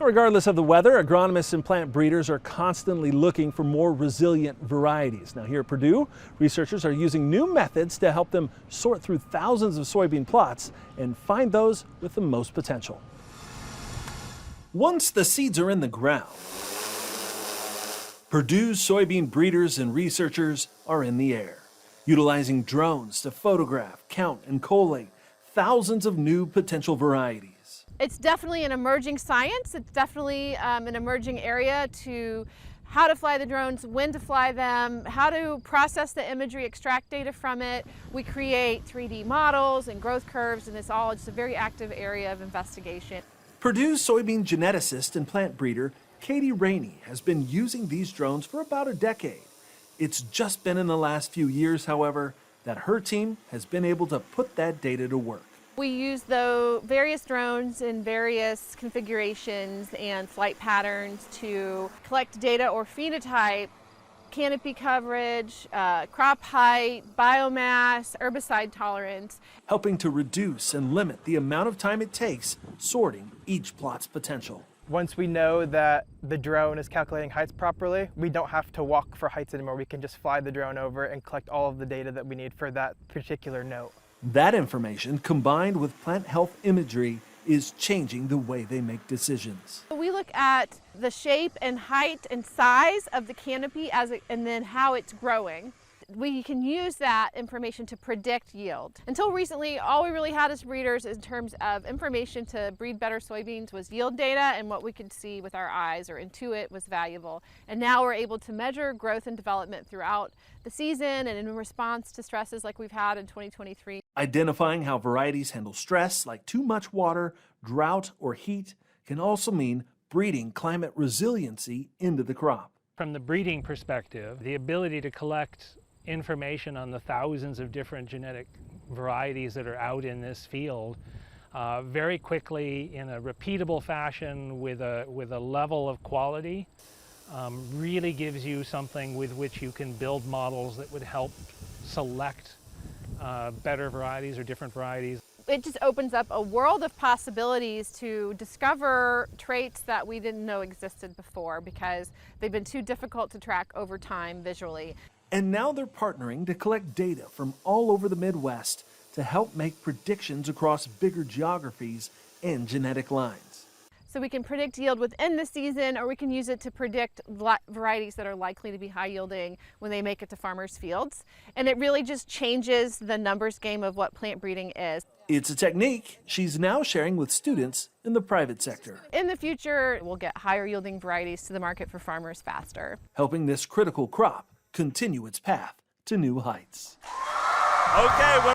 Regardless of the weather, agronomists and plant breeders are constantly looking for more resilient varieties. Now here at Purdue, researchers are using new methods to help them sort through thousands of soybean plots and find those with the most potential. Once the seeds are in the ground, Purdue's soybean breeders and researchers are in the air, utilizing drones to photograph, count, and collate thousands of new potential varieties. It's definitely an emerging science. It's definitely an emerging area to how to fly the drones, when to fly them, how to process the imagery, extract data from it. We create 3D models and growth curves, and it's a very active area of investigation. Purdue's soybean geneticist and plant breeder Katie Rainey has been using these drones for about a decade. It's just been in the last few years, however, that her team has been able to put that data to work. We use various drones in various configurations and flight patterns to collect data or phenotype, canopy coverage, crop height, biomass, herbicide tolerance. Helping to reduce and limit the amount of time it takes sorting each plot's potential. Once we know that the drone is calculating heights properly, we don't have to walk for heights anymore. We can just fly the drone over and collect all of the data that we need for that particular note. That information, combined with plant health imagery, is changing the way they make decisions. We look at the shape and height and size of the canopy and then how it's growing. We can use that information to predict yield. Until recently, all we really had as breeders in terms of information to breed better soybeans was yield data, and what we could see with our eyes or intuit was valuable. And now we're able to measure growth and development throughout the season and in response to stresses like we've had in 2023. Identifying how varieties handle stress like too much water, drought, or heat can also mean breeding climate resiliency into the crop. From the breeding perspective, the ability to collect information on the thousands of different genetic varieties that are out in this field very quickly in a repeatable fashion with a level of quality really gives you something with which you can build models that would help select better varieties or different varieties. It just opens up a world of possibilities to discover traits that we didn't know existed before because they've been too difficult to track over time visually. And now they're partnering to collect data from all over the Midwest to help make predictions across bigger geographies and genetic lines. So we can predict yield within the season, or we can use it to predict varieties that are likely to be high yielding when they make it to farmers' fields. And it really just changes the numbers game of what plant breeding is. It's a technique she's now sharing with students in the private sector. In the future, we'll get higher yielding varieties to the market for farmers faster. Helping this critical crop continue its path to new heights. Okay.